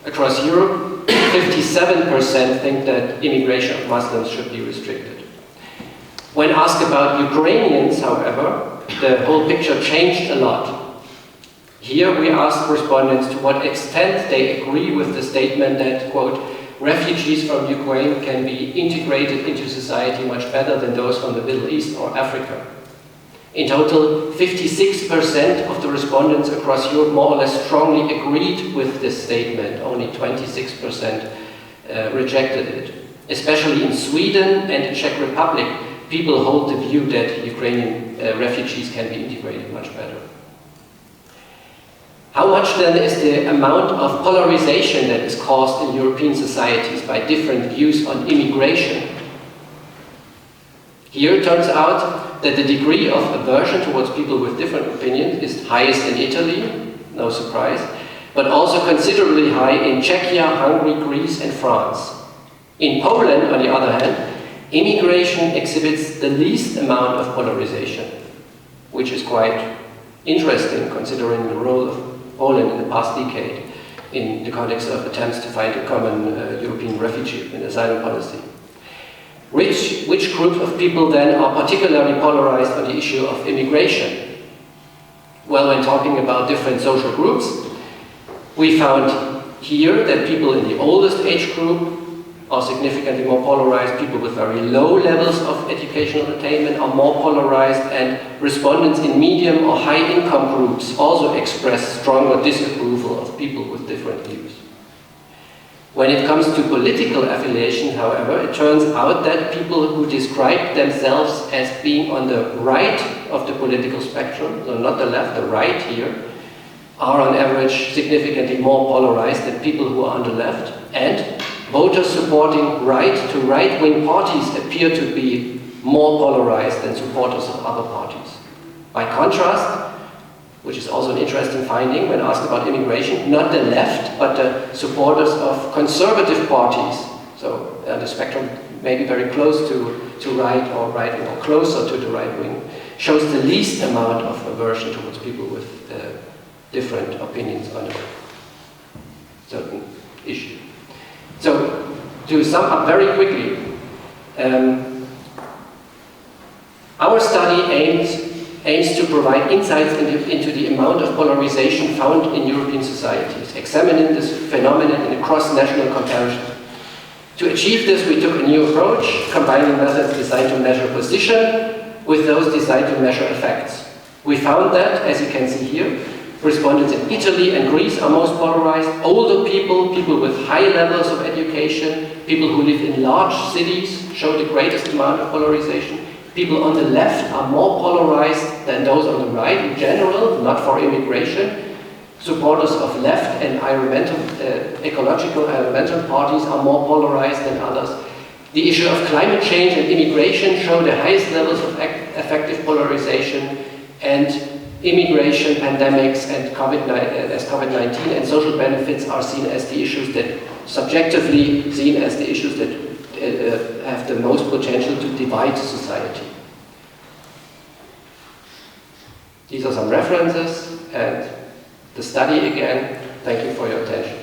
Across Europe, 57% think that immigration of Muslims should be restricted. When asked about Ukrainians, however, the whole picture changed a lot. Here we asked respondents to what extent they agree with the statement that, quote, refugees from Ukraine can be integrated into society much better than those from the Middle East or Africa. In total, 56% of the respondents across Europe more or less strongly agreed with this statement. Only 26% rejected it. Especially in Sweden and the Czech Republic, people hold the view that Ukrainian refugees can be integrated much better. How much then is the amount of polarization that is caused in European societies by different views on immigration? Here it turns out that the degree of aversion towards people with different opinions is highest in Italy, no surprise, but also considerably high in Czechia, Hungary, Greece and France. In Poland, on the other hand, immigration exhibits the least amount of polarization, which is quite interesting considering the role of Poland in the past decade in the context of attempts to find a common European refugee and asylum policy. Which group of people then are particularly polarized on the issue of immigration? Well, when talking about different social groups, we found here that people in the oldest age group are significantly more polarized. People with very low levels of educational attainment are more polarized, and respondents in medium or high income groups also express stronger disapproval of people with different views. When it comes to political affiliation, however, it turns out that people who describe themselves as being on the right of the political spectrum, so not the left, the right here, are on average significantly more polarized than people who are on the left, and voters supporting right-to-right-wing parties appear to be more polarized than supporters of other parties. By contrast, which is also an interesting finding when asked about immigration, not the left, but the supporters of conservative parties, so the spectrum may be very close to right or right-wing or closer to the right wing, shows the least amount of aversion towards people with different opinions on a certain issue. So, to sum up very quickly, our study aims to provide insights into the amount of polarization found in European societies, examining this phenomenon in a cross-national comparison. To achieve this, we took a new approach, combining methods designed to measure position with those designed to measure effects. We found that, as you can see here, respondents in Italy and Greece are most polarized. Older people, people with high levels of education, people who live in large cities show the greatest amount of polarization. People on the left are more polarized than those on the right in general, not for immigration. Supporters of left and ecological environmental parties are more polarized than others. The issue of climate change and immigration show the highest levels of effective polarization, and immigration, pandemics, and COVID-19 and social benefits are seen as the issues that, subjectively seen as the issues that have the most potential to divide society. These are some references, and the study again. Thank you for your attention.